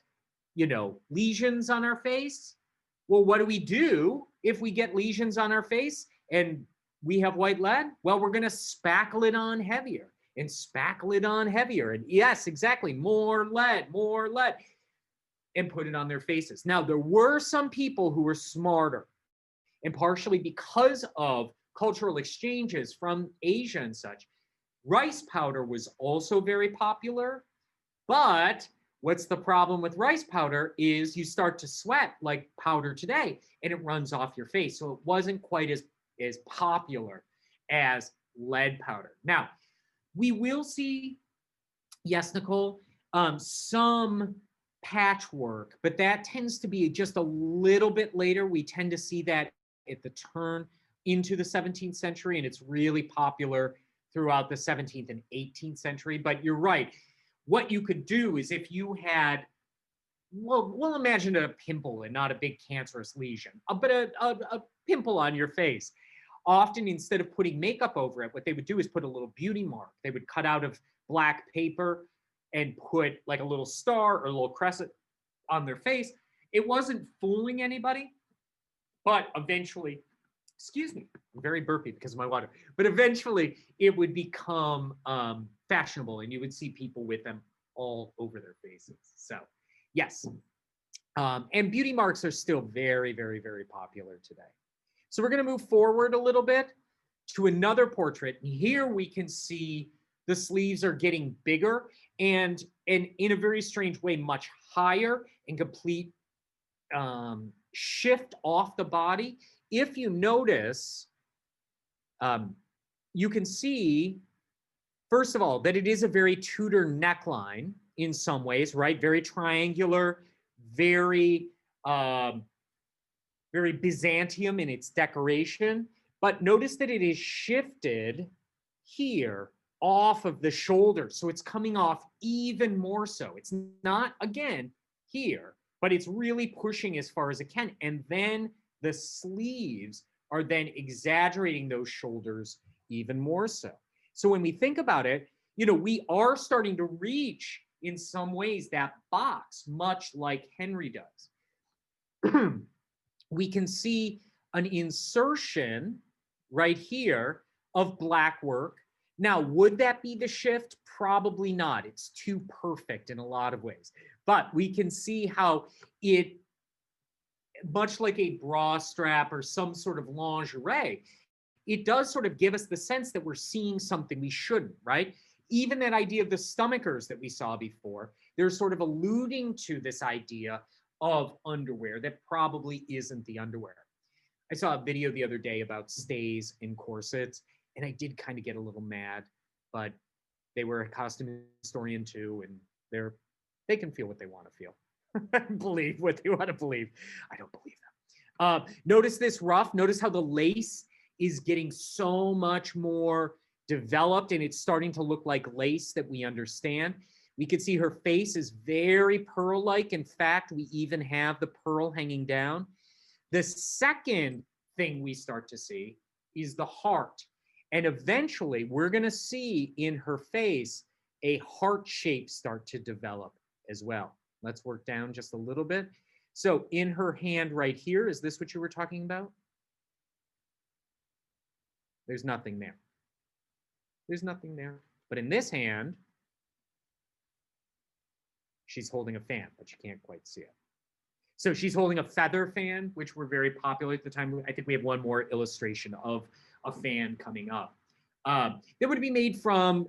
lesions on our face. Well, what do we do if we get lesions on our face and we have white lead? Well, we're going to spackle it on heavier and spackle it on heavier. And yes, exactly, more lead, and put it on their faces. Now, there were some people who were smarter, and partially because of cultural exchanges from Asia and such, rice powder was also very popular. But what's the problem with rice powder is you start to sweat like powder today, and it runs off your face. So it wasn't quite as popular as lead powder. Now, we will see, yes, Nicole, some patchwork, but that tends to be just a little bit later. We tend to see that at the turn into the 17th century, and it's really popular throughout the 17th and 18th century. But you're right. What you could do is, if you had, well, we'll imagine a pimple and not a big cancerous lesion, but a pimple on your face. Often, instead of putting makeup over it, what they would do is put a little beauty mark. They would cut out of black paper and put like a little star or a little crescent on their face. It wasn't fooling anybody, but eventually, excuse me, I'm very burpy because of my water, but eventually it would become fashionable, and you would see people with them all over their faces. So yes, and beauty marks are still very, very, very popular today. So we're going to move forward a little bit to another portrait. And here we can see the sleeves are getting bigger and in a very strange way, much higher, and complete shift off the body. If you notice, you can see, first of all, that it is a very Tudor neckline in some ways, right? Very triangular, very very Byzantium in its decoration. But notice that it is shifted here off of the shoulder. So it's coming off even more so. It's not, again, here, but it's really pushing as far as it can. And then the sleeves are then exaggerating those shoulders even more so. So when we think about it, we are starting to reach, in some ways, that box, much like Henry does. We can see an insertion right here of black work. Now, would that be the shift? Probably not. It's too perfect in a lot of ways. But we can see how it, much like a bra strap or some sort of lingerie, it does sort of give us the sense that we're seeing something we shouldn't, right? Even that idea of the stomachers that we saw before, they're sort of alluding to this idea of underwear that probably isn't the underwear. I saw a video the other day about stays in corsets, and I did kind of get a little mad, but they were a costume historian too, and they can feel what they want to feel. Believe what they want to believe. I don't believe them. Notice this ruff. Notice how the lace is getting so much more developed, and it's starting to look like lace that we understand. We can see her face is very pearl-like. In fact, we even have the pearl hanging down. The second thing we start to see is the heart. And eventually, we're going to see in her face a heart shape start to develop as well. Let's work down just a little bit. So in her hand right here, is this what you were talking about? There's nothing there. There's nothing there. But in this hand, she's holding a fan, but you can't quite see it. So she's holding a feather fan, which were very popular at the time. I think we have one more illustration of a fan coming up. That would be made from,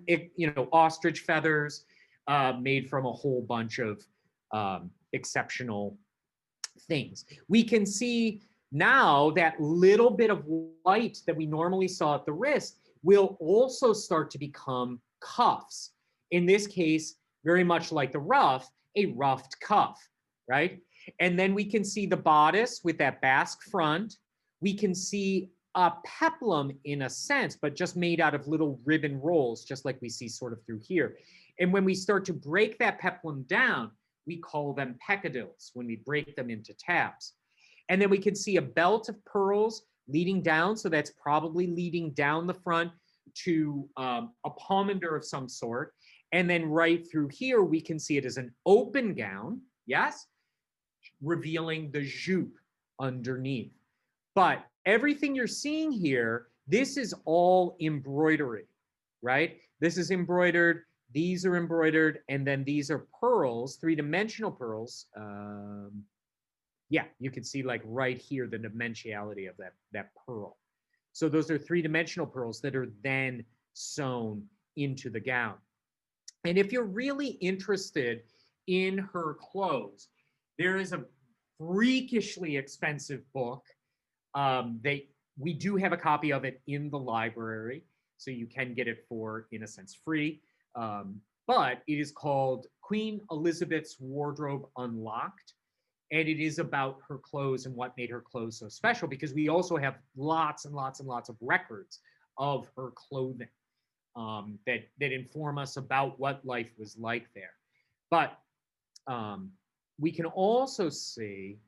ostrich feathers, made from a whole bunch of exceptional things. We can see now that little bit of white that we normally saw at the wrist will also start to become cuffs. In this case, very much like the ruff, a ruffed cuff, right? And then we can see the bodice with that basque front. We can see a peplum in a sense, but just made out of little ribbon rolls, just like we see sort of through here. And when we start to break that peplum down, we call them peccadilles when we break them into tabs. And then we can see a belt of pearls leading down. So that's probably leading down the front to a pomander of some sort. And then right through here, we can see it as an open gown, yes, revealing the jupe underneath. But everything you're seeing here, this is all embroidery, right? This is embroidered, these are embroidered, and then these are pearls, three-dimensional pearls. Yeah, you can see like right here the dimensionality of that pearl. So those are three-dimensional pearls that are then sewn into the gown. And if you're really interested in her clothes, there is a freakishly expensive book. We do have a copy of it in the library, so you can get it for, in a sense, free. But it is called Queen Elizabeth's Wardrobe Unlocked. And it is about her clothes and what made her clothes so special, because we also have lots and lots and lots of records of her clothing that inform us about what life was like there. But we can also see,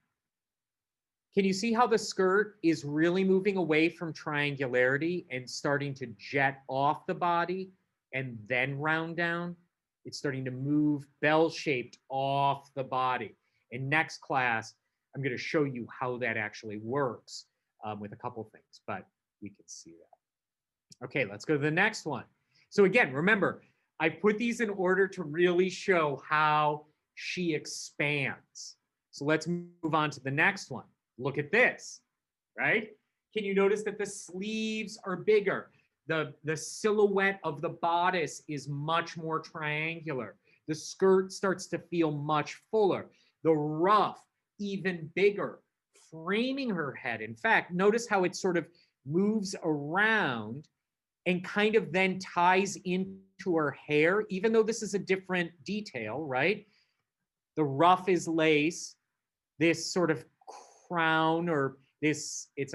can you see how the skirt is really moving away from triangularity and starting to jet off the body and then round down? It's starting to move bell-shaped off the body. In next class, I'm going to show you how that actually works with a couple things, but we can see that. Okay, let's go to the next one. So again, remember, I put these in order to really show how she expands. So let's move on to the next one. Look at this, right? Can you notice that the sleeves are bigger? The silhouette of the bodice is much more triangular. The skirt starts to feel much fuller. The ruff, even bigger, framing her head. In fact, notice how it sort of moves around and kind of then ties into her hair, even though this is a different detail, right? The ruff is lace, this sort of crown, or this, it's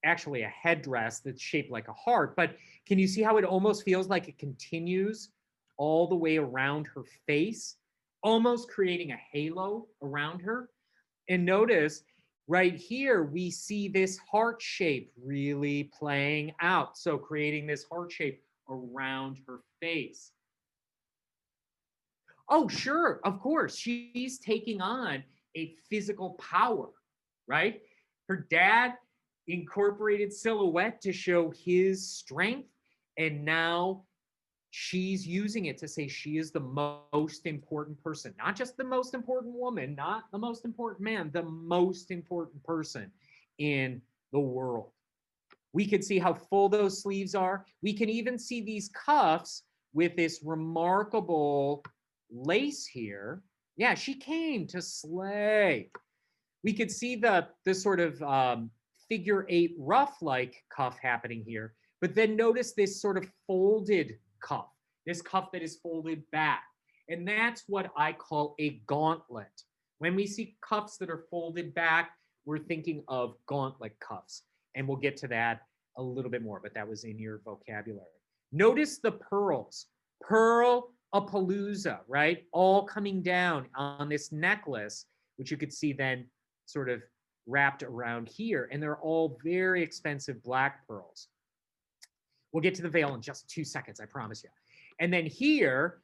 actually a headdress that's shaped like a heart, but can you see how it almost feels like it continues all the way around her face, almost creating a halo around her? And notice right here, we see this heart shape really playing out. So creating this heart shape around her face. Oh, sure, of course, she's taking on a physical power, right? Her dad incorporated silhouette to show his strength, and now she's using it to say she is the most important person, not just the most important woman, not the most important man, the most important person in the world. We can see how full those sleeves are. We can even see these cuffs with this remarkable lace here. Yeah, she came to slay. We could see the sort of figure eight ruff-like cuff happening here, but then notice this sort of folded cuff, this cuff that is folded back. And that's what I call a gauntlet. When we see cuffs that are folded back, we're thinking of gauntlet cuffs. And we'll get to that a little bit more, but that was in your vocabulary. Notice the pearls. Pearl-a-palooza, right? All coming down on this necklace, which you could see then sort of wrapped around here. And they're all very expensive black pearls. We'll get to the veil in just 2 seconds, I promise you. And then here,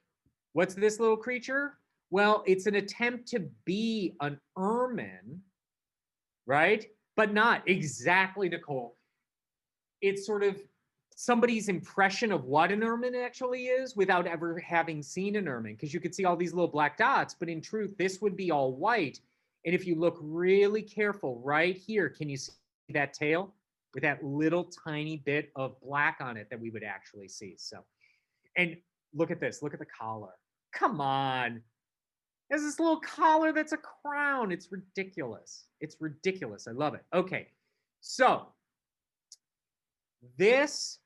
what's this little creature? Well, it's an attempt to be an ermine, right? But not exactly, Nicole. It's sort of somebody's impression of what an ermine actually is without ever having seen an ermine, because you could see all these little black dots, but in truth, this would be all white. And if you look really careful right here, can you see that tail with that little tiny bit of black on it that we would actually see? So, and look at this, look at the collar. Come on. There's this little collar that's a crown. It's ridiculous. It's ridiculous. I love it. Okay, so this,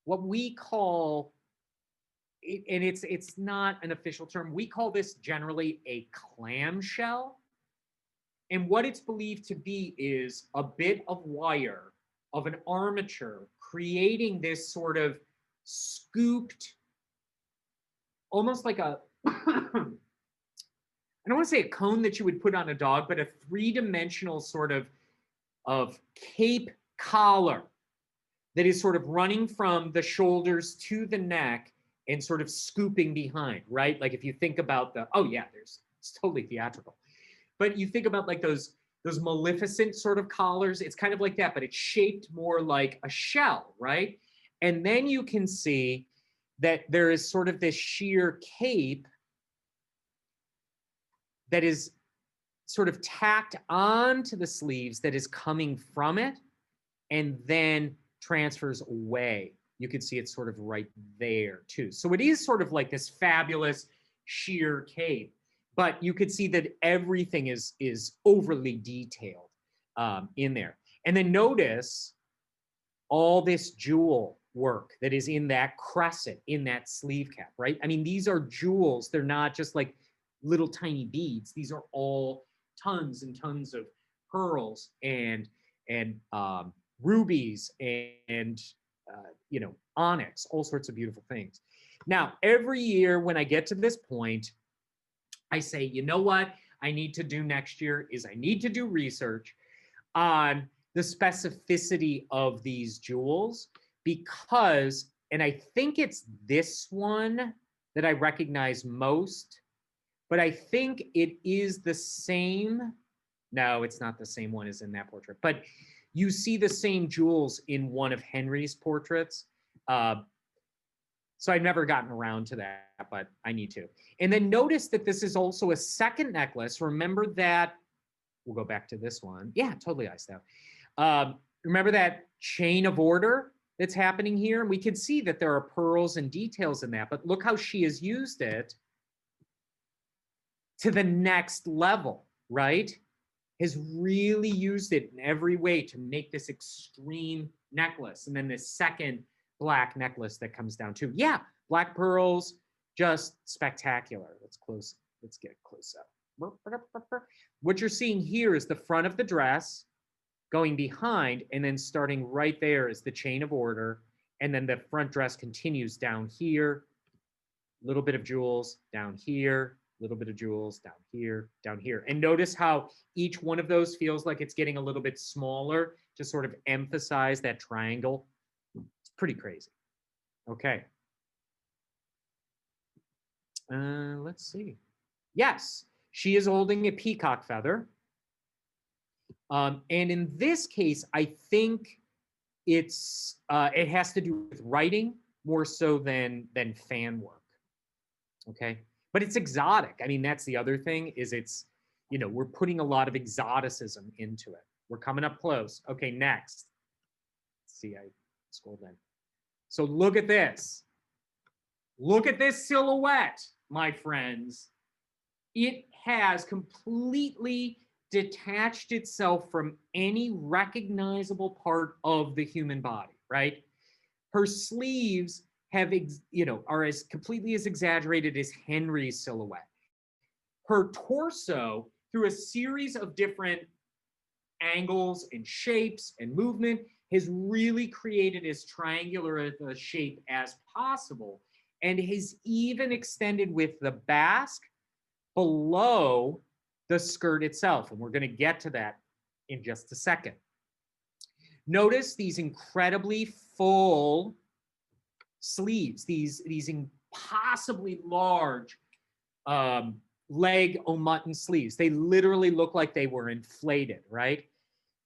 what we call, and it's not an official term, we call this generally a clamshell. And what it's believed to be is a bit of wire of an armature creating this sort of scooped, almost like a I don't want to say a cone that you would put on a dog, but a three-dimensional sort of cape collar that is sort of running from the shoulders to the neck and sort of scooping behind, right? Like if you think about oh yeah, it's totally theatrical. But you think about like those Maleficent sort of collars, it's kind of like that, but it's shaped more like a shell, right? And then you can see that there is sort of this sheer cape that is sort of tacked onto the sleeves that is coming from it and then transfers away. You can see it's sort of right there too. So it is sort of like this fabulous sheer cape, but you could see that everything is overly detailed in there. And then notice all this jewel work that is in that crescent, in that sleeve cap, right? I mean, these are jewels. They're not just like little tiny beads. These are all tons and tons of pearls and rubies and onyx, all sorts of beautiful things. Now, every year when I get to this point, I say, you know what I need to do next year is I need to do research on the specificity of these jewels because, and I think it's this one that I recognize most, but I think it is the same. No, it's not the same one as in that portrait, but you see the same jewels in one of Henry's portraits. So I've never gotten around to that, but I need to. And then notice that this is also a second necklace. Remember that, we'll go back to this one. Yeah, totally iced out. Remember that chain of order that's happening here? And we can see that there are pearls and details in that, but look how she has used it to the next level, right? Has really used it in every way to make this extreme necklace. And then this second black necklace that comes down too. Yeah, black pearls, just spectacular. Let's get close up. What you're seeing here is the front of the dress going behind, and then starting right there is the chain of order. And then the front dress continues down here, a little bit of jewels down here, a little bit of jewels down here, down here. And notice how each one of those feels like it's getting a little bit smaller to sort of emphasize that triangle. It's pretty crazy. Okay. Let's see. Yes, she is holding a peacock feather. And in this case, I think it has to do with writing more so than fan work. Okay. But it's exotic. I mean, that's the other thing is we're putting a lot of exoticism into it. We're coming up close. Okay, next. Let's see, I scrolled in. So look at this. Look at this silhouette, my friends. It has completely detached itself from any recognizable part of the human body, right? Her sleeves are as completely as exaggerated as Henry's silhouette. Her torso, through a series of different angles and shapes and movement, has really created as triangular a shape as possible, and has even extended with the basque below the skirt itself. And we're going to get to that in just a second. Notice these incredibly full sleeves, these impossibly large leg au mutton sleeves. They literally look like they were inflated, right?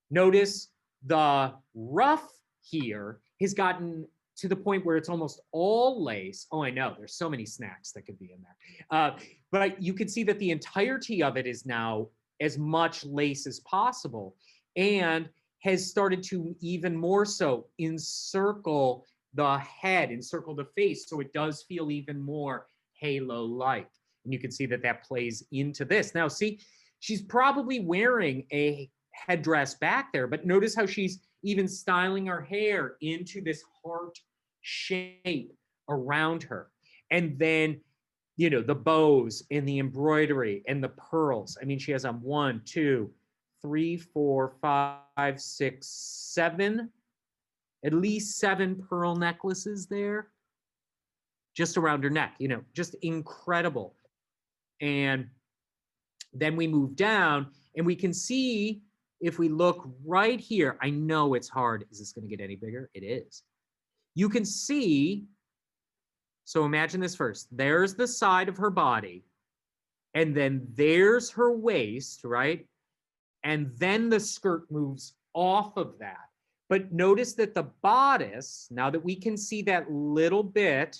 Notice the ruff here has gotten to the point where it's almost all lace. Oh, I know, there's so many snacks that could be in there. But you can see that the entirety of it is now as much lace as possible and has started to even more so encircle the head, encircle the face, so it does feel even more halo-like. And you can see that that plays into this. Now, see, she's probably wearing a headdress back there, but notice how she's even styling her hair into this heart shape around her. And then, the bows and the embroidery and the pearls. I mean, she has 1, 2, 3, 4, 5, 6, 7, at least 7 pearl necklaces there just around her neck, just incredible. And Then we move down and we can see, if we look right here, I know it's hard. Is this going to get any bigger? It is. You can see, so imagine this first. There's the side of her body, and then there's her waist, right? And then the skirt moves off of that. But notice that the bodice, now that we can see that little bit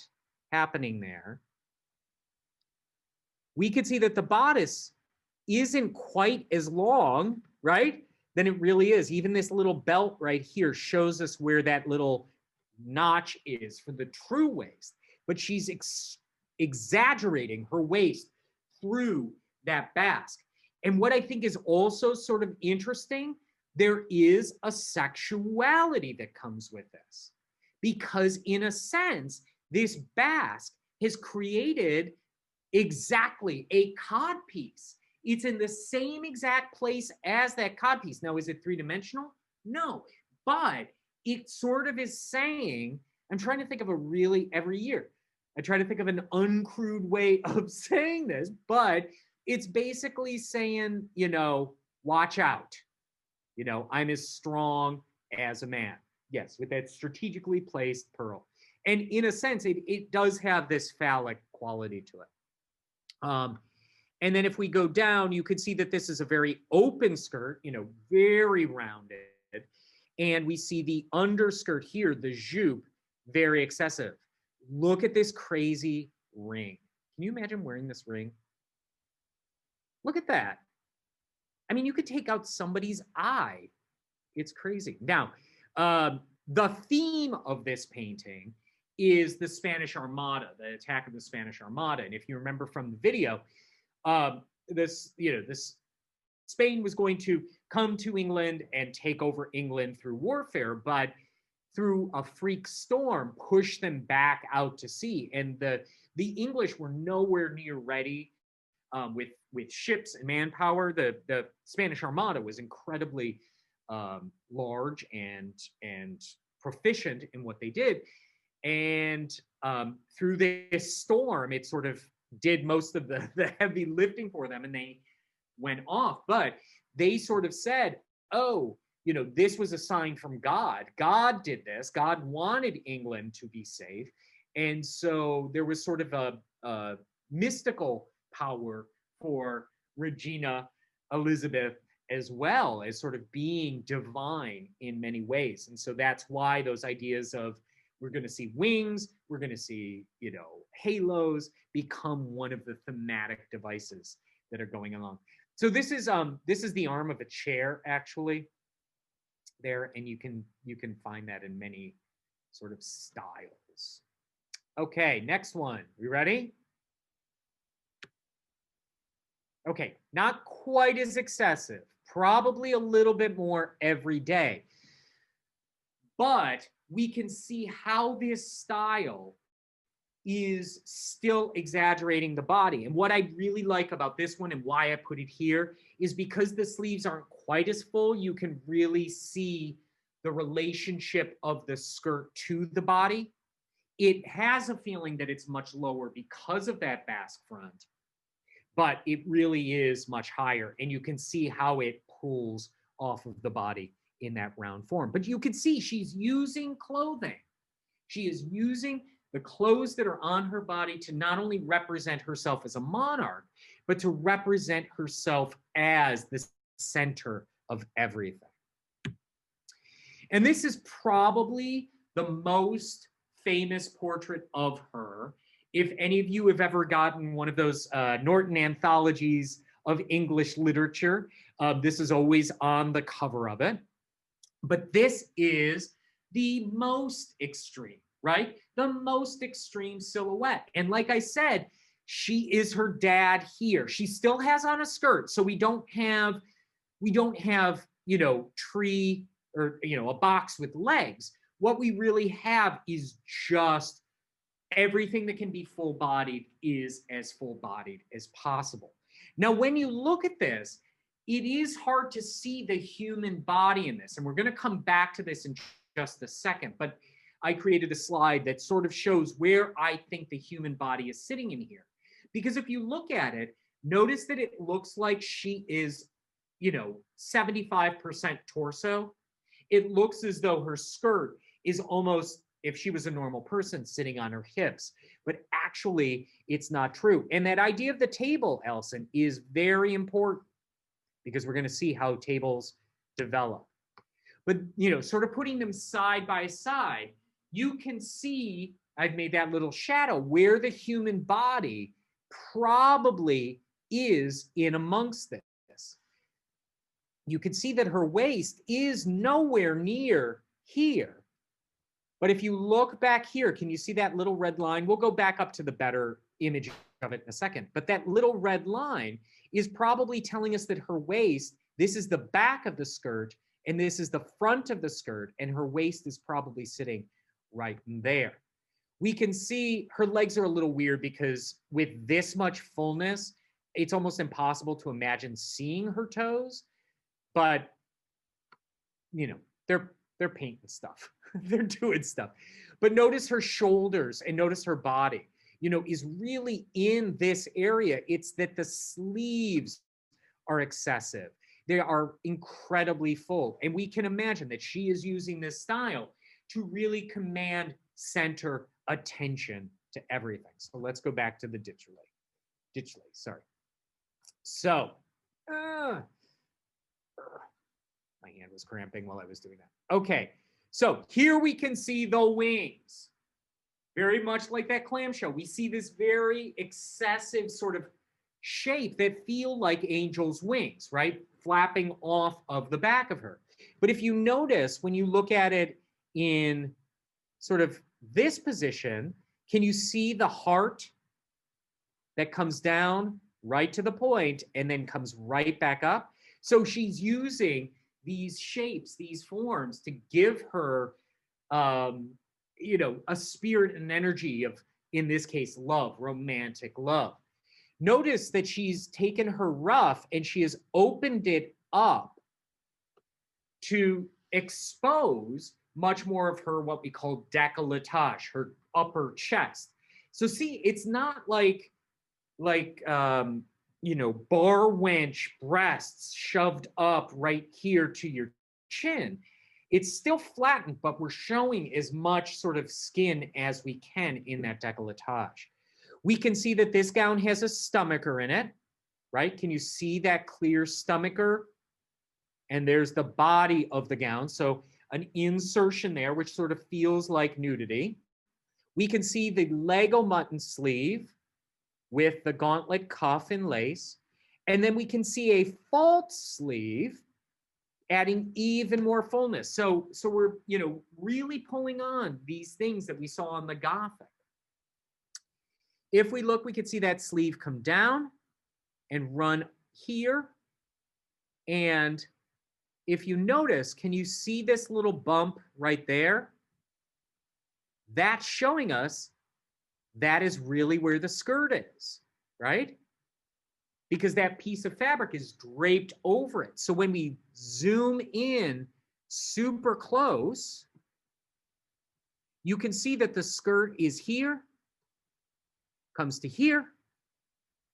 happening there, we can see that the bodice isn't quite as long, right, than it really is. Even this little belt right here shows us where that little notch is for the true waist. But she's exaggerating her waist through that basque. And what I think is also sort of interesting, there is a sexuality that comes with this. Because in a sense, this basque has created exactly a codpiece. It's in the same exact place as that codpiece. Now, is it three-dimensional? No, but it sort of is saying, I'm trying to think of a really, every year, I try to think of an uncrude way of saying this, but it's basically saying, you know, watch out. You know, I'm as strong as a man. Yes, with that strategically placed pearl. And in a sense, it does have this phallic quality to it. And then if we go down, you can see that this is a very open skirt, you know, very rounded. And we see the underskirt here, the jupe, very excessive. Look at this crazy ring. Can you imagine wearing this ring? Look at that. I mean, you could take out somebody's eye. It's crazy. Now, the theme of this painting is the Spanish Armada, the attack of the Spanish Armada. And if you remember from the video, this Spain was going to come to England and take over England through warfare, but through a freak storm, push them back out to sea. And the English were nowhere near ready with ships and manpower. The Spanish Armada was incredibly large and proficient in what they did. And through this storm, it sort of did most of the heavy lifting for them, and they went off. But they sort of said, oh, you know, this was a sign from God. God did this. God wanted England to be safe. And so there was sort of a mystical power for Regina Elizabeth, as well as sort of being divine in many ways. And so that's why those ideas of we're going to see wings, we're going to see, you know, halos become one of the thematic devices that are going along. So this is the arm of a chair, actually, there, and you can find that in many sort of styles. Okay, next one. We ready? Okay, not quite as excessive, probably a little bit more every day. But we can see how this style is still exaggerating the body. And what I really like about this one and why I put it here is because the sleeves aren't quite as full, you can really see the relationship of the skirt to the body. It has a feeling that it's much lower because of that basque front, but it really is much higher. And you can see how it pulls off of the body in that round form. But you can see she's using clothing. She is using the clothes that are on her body to not only represent herself as a monarch, but to represent herself as the center of everything. And this is probably the most famous portrait of her. If any of you have ever gotten one of those Norton anthologies of English literature, this is always on the cover of it. But this is the most extreme, right? The most extreme silhouette. And like I said, she is her dad here. She still has on a skirt, so we don't have, you know, tree or, you know, a box with legs. What we really have is just everything that can be full-bodied is as full-bodied as possible. Now, when you look at this, it is hard to see the human body in this. And we're going to come back to this in just a second. But I created a slide that sort of shows where I think the human body is sitting in here. Because if you look at it, Notice that it looks like she is, 75% torso. It looks as though her skirt is almost, if she was a normal person, sitting on her hips. But actually, it's not true. And that idea of the table, Elson, is very important because we're going to see how tables develop. But, sort of putting them side by side, you can see, I've made that little shadow, where the human body probably is in amongst this. You can see that her waist is nowhere near here. But if you look back here, can you see that little red line? We'll go back up to the better image of it in a second. But that little red line is probably telling us that her waist, this is the back of the skirt, and this is the front of the skirt, and her waist is probably sitting right there. We can see her legs are a little weird because with this much fullness, it's almost impossible to imagine seeing her toes. But, they're painting stuff. They're doing stuff. But notice her shoulders and notice her body, is really in this area. It's that the sleeves are excessive. They are incredibly full. And we can imagine that she is using this style to really command center attention to everything. So let's go back to the ditch lay, sorry. So, my hand was cramping while I was doing that. Okay, so here we can see the wings. Very much like that clamshell, we see this very excessive sort of shape that feel like angel's wings, right? Flapping off of the back of her. But if you notice, when you look at it in sort of this position, can you see the heart that comes down right to the point and then comes right back up? So she's using these shapes, these forms to give her, a spirit and energy of, in this case, love, romantic love. Notice that she's taken her ruff and she has opened it up to expose much more of her, what we call décolletage, her upper chest. So see, it's not like bar wench breasts shoved up right here to your chin. It's still flattened, but we're showing as much sort of skin as we can in that décolletage. We can see that this gown has a stomacher in it, right? Can you see that clear stomacher? And there's the body of the gown. So an insertion there, which sort of feels like nudity. We can see the Lego mutton sleeve with the gauntlet cuff and lace. And then we can see a false sleeve adding even more fullness. So we're, really pulling on these things that we saw on the Gothic. If we look, we can see that sleeve come down and run here. And if you notice, can you see this little bump right there? That's showing us that is really where the skirt is, right? Because that piece of fabric is draped over it. So when we zoom in super close, you can see that the skirt is here, comes to here,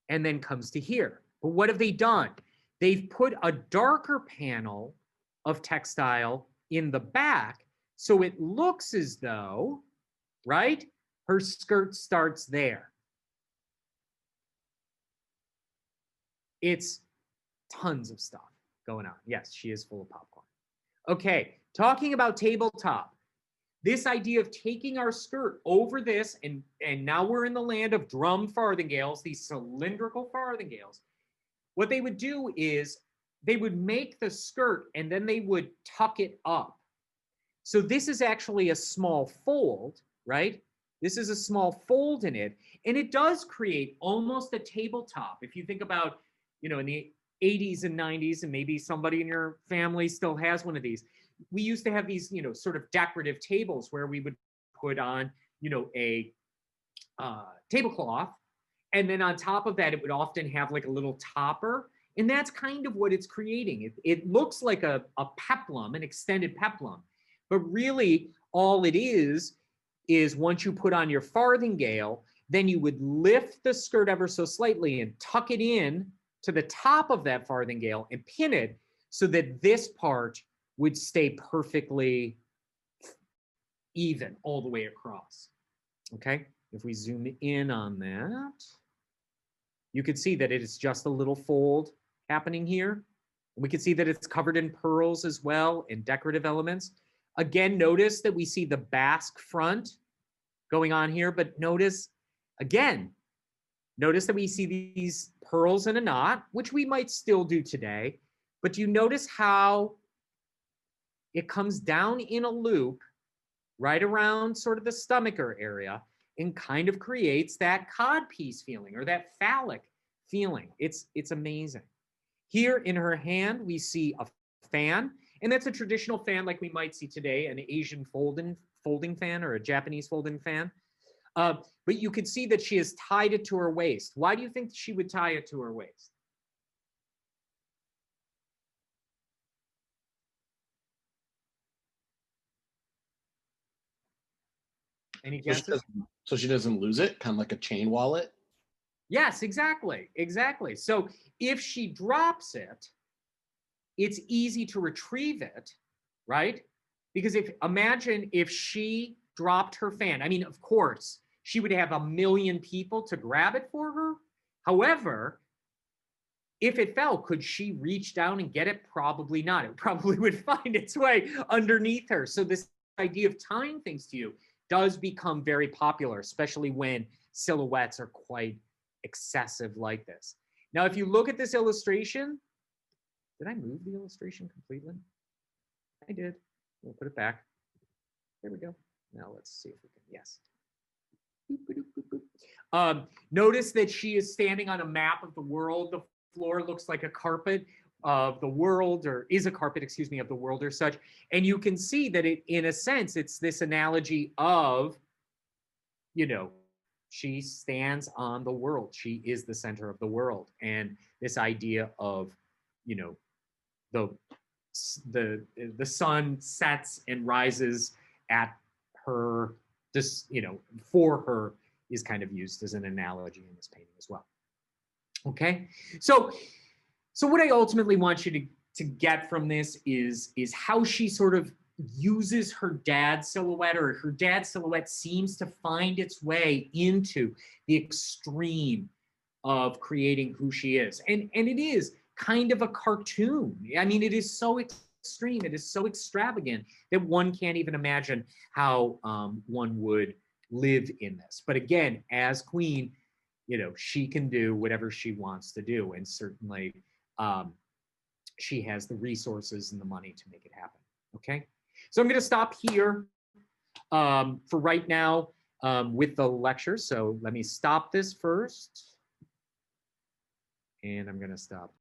and then comes to here. But what have they done? They've put a darker panel of textile in the back, so it looks as though, right, her skirt starts there. It's tons of stuff going on. Yes, she is full of popcorn. Okay, talking about tabletop. This idea of taking our skirt over this, and now we're in the land of drum farthingales, these cylindrical farthingales. What they would do is they would make the skirt and then they would tuck it up. So this is actually a small fold, right? This is a small fold in it, and it does create almost a tabletop. If you think about, in the 80s and 90s, and maybe somebody in your family still has one of these, we used to have these, sort of decorative tables where we would put on, a tablecloth. And then on top of that, it would often have like a little topper. And that's kind of what it's creating. It looks like a peplum, an extended peplum. But really, all it is once you put on your farthingale, Then you would lift the skirt ever so slightly and tuck it in to the top of that farthingale and pin it so that this part would stay perfectly even all the way across. Okay, if we zoom in on that, you can see that it is just a little fold happening here. We can see that it's covered in pearls as well and decorative elements. Again, notice that we see the basque front going on here, but notice, again, notice that we see these pearls in a knot, which we might still do today, but do you notice how it comes down in a loop right around sort of the stomacher area and kind of creates that codpiece feeling or that phallic feeling. It's amazing. Here in her hand, we see a fan, and that's a traditional fan like we might see today, an Asian folding fan or a Japanese folding fan. But you can see that she has tied it to her waist. Why do you think she would tie it to her waist? Any guesses? So she doesn't lose it, kind of like a chain wallet. Yes, exactly. Exactly. So if she drops it, it's easy to retrieve it, right? Because imagine if she dropped her fan. I mean, of course, she would have a million people to grab it for her. However, if it fell, could she reach down and get it? Probably not. It probably would find its way underneath her. So this idea of tying things to you does become very popular, especially when silhouettes are quite excessive like this. Now, if you look at this illustration, did I move the illustration completely? I did. We'll put it back. There we go. Now let's see if we can, yes. Notice that she is standing on a map of the world. The floor looks like a carpet of the world, or is a carpet, excuse me, of the world or such. And you can see that it, in a sense, it's this analogy of, you know, she stands on the world. She is the center of the world. And this idea of, you know, the sun sets and rises at her, this, you know, for her is kind of used as an analogy in this painting as well. Okay, so what I ultimately want you to get from this is how she sort of uses her dad's silhouette, or her dad's silhouette seems to find its way into the extreme of creating who she is. And it is kind of a cartoon. I mean, it is so extreme, it is so extravagant that one can't even imagine how one would live in this. But again, as queen, you know, she can do whatever she wants to do. And certainly she has the resources and the money to make it happen. Okay. So I'm going to stop here for right now with the lecture. So let me stop this first. And I'm going to stop